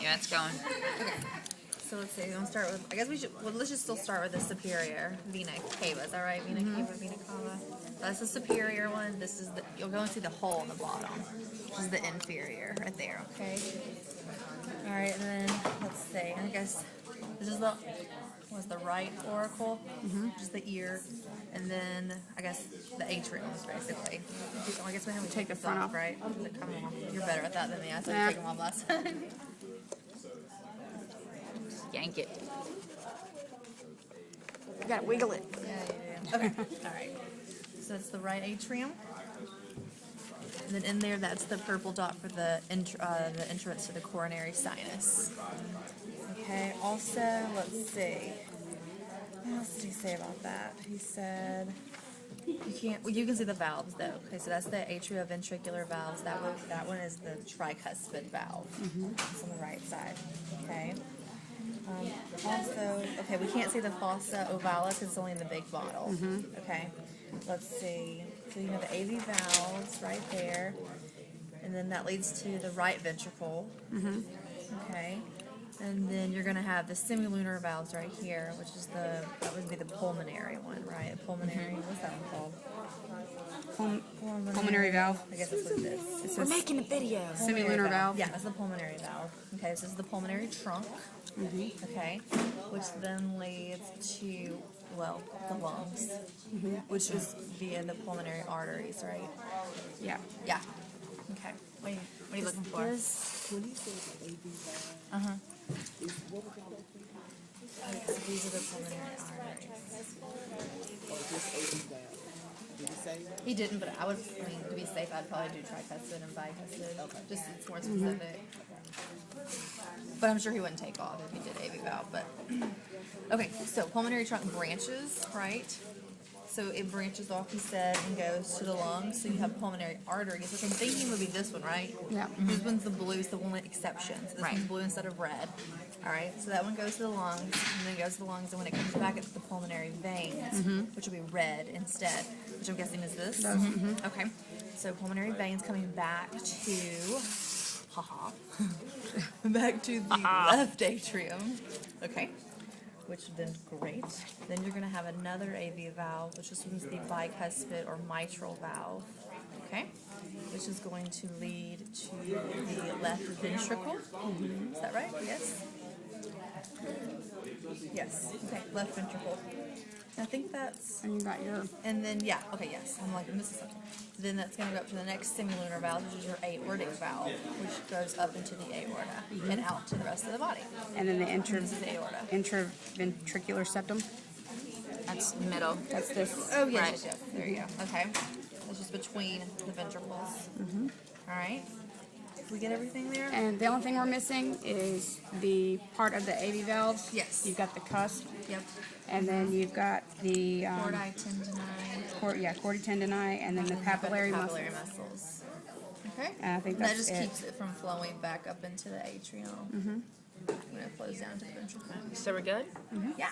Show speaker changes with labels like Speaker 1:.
Speaker 1: Yeah, it's going.
Speaker 2: Okay. So let's see. We're gonna start with. I guess we should. Well, let's just still start with the superior vena cava. Is that right? Vena cava, vena cava. That's the superior one. This is the. You'll go and see the hole in the bottom, which is the inferior right there. Okay. All right, and then let's see. I guess this is the. Was the right auricle, which is the ear, and then I guess the atrium is basically. I guess we haven't
Speaker 1: Take the front off.
Speaker 2: right? Come on. You're better at that than me. I said take them off last time.
Speaker 1: Yank it. You gotta wiggle it.
Speaker 2: Yeah. Okay. All right. So it's the right atrium. And then in there, that's the purple dot for the entrance to the coronary sinus. Okay. Also, let's see. What else did he say about that? He said you can't. Well, you can see the valves though. Okay, so that's the atrioventricular valves. That one is the tricuspid valve. It's on the right side. Okay. Also, okay, we can't see the fossa ovalis because it's only in the big bottle. Okay, let's see. So you have the AV valves right there, and then that leads to the right ventricle. Okay, and then you're going to have the semilunar valves right here, which is that would be the pulmonary one, right? Pulmonary. What's that one called?
Speaker 1: Pulmonary valve.
Speaker 2: I guess that's what it is.
Speaker 1: We're making a video.
Speaker 2: Pulmonary
Speaker 1: Semilunar valve.
Speaker 2: Yeah, that's the pulmonary valve. Okay, so this is the pulmonary trunk. Okay, which then leads to, well, the lungs, which is via the pulmonary arteries, right?
Speaker 1: Yeah.
Speaker 2: Yeah. Okay.
Speaker 1: What are you looking for?
Speaker 3: When you say the AV valve, what was that?
Speaker 2: So these are the pulmonary arteries.
Speaker 3: Or just AV valve? Did you say?
Speaker 2: He didn't, but I would, to be safe, I'd probably do tricuspid and bicuspid.
Speaker 3: Okay.
Speaker 2: Just it's more specific. But I'm sure he wouldn't take off if he did AV valve. But okay, so pulmonary trunk branches, right? So it branches off, he said, and goes to the lungs. So you have pulmonary arteries, which I'm thinking would be this one, right?
Speaker 1: Yeah.
Speaker 2: This one's the blue, so the one with exceptions. This one's blue instead of red. All right, so that one goes to the lungs, and then goes to the lungs, and when it comes back, it's the pulmonary veins, which will be red instead, which I'm guessing is this. Okay, so pulmonary veins coming back to, back to the left atrium. Okay. Which then great. Then you're going to have another AV valve, which is the bicuspid or mitral valve. Okay, which is going to lead to the left ventricle. Is that right? Yes. Yes. Okay, left ventricle. I think that's.
Speaker 1: And you got your.
Speaker 2: And then yeah. Okay. Yes. I'm like this is something. Then that's going to go up to the next semilunar valve, which is your aortic valve, which goes up into the aorta and out to the rest of the body.
Speaker 1: And then the
Speaker 2: This is the aorta.
Speaker 1: intraventricular septum.
Speaker 2: That's middle.
Speaker 1: That's this.
Speaker 2: Oh, yes,
Speaker 1: Right.
Speaker 2: yes, yes. There you go. Okay. It's just between the ventricles. All right. We get everything there?
Speaker 1: And the only thing we're missing is the part of the AV valves.
Speaker 2: Yes.
Speaker 1: You've got the cusp.
Speaker 2: Yep.
Speaker 1: And then you've got the
Speaker 2: Chordae tendini.
Speaker 1: chordae tendini, and then the papillary muscles.
Speaker 2: muscles. Okay.
Speaker 1: And I think
Speaker 2: that
Speaker 1: that's
Speaker 2: just
Speaker 1: it.
Speaker 2: keeps it from flowing back up into the atrium. When it flows down to the ventricle.
Speaker 1: So we're good?
Speaker 2: Yeah.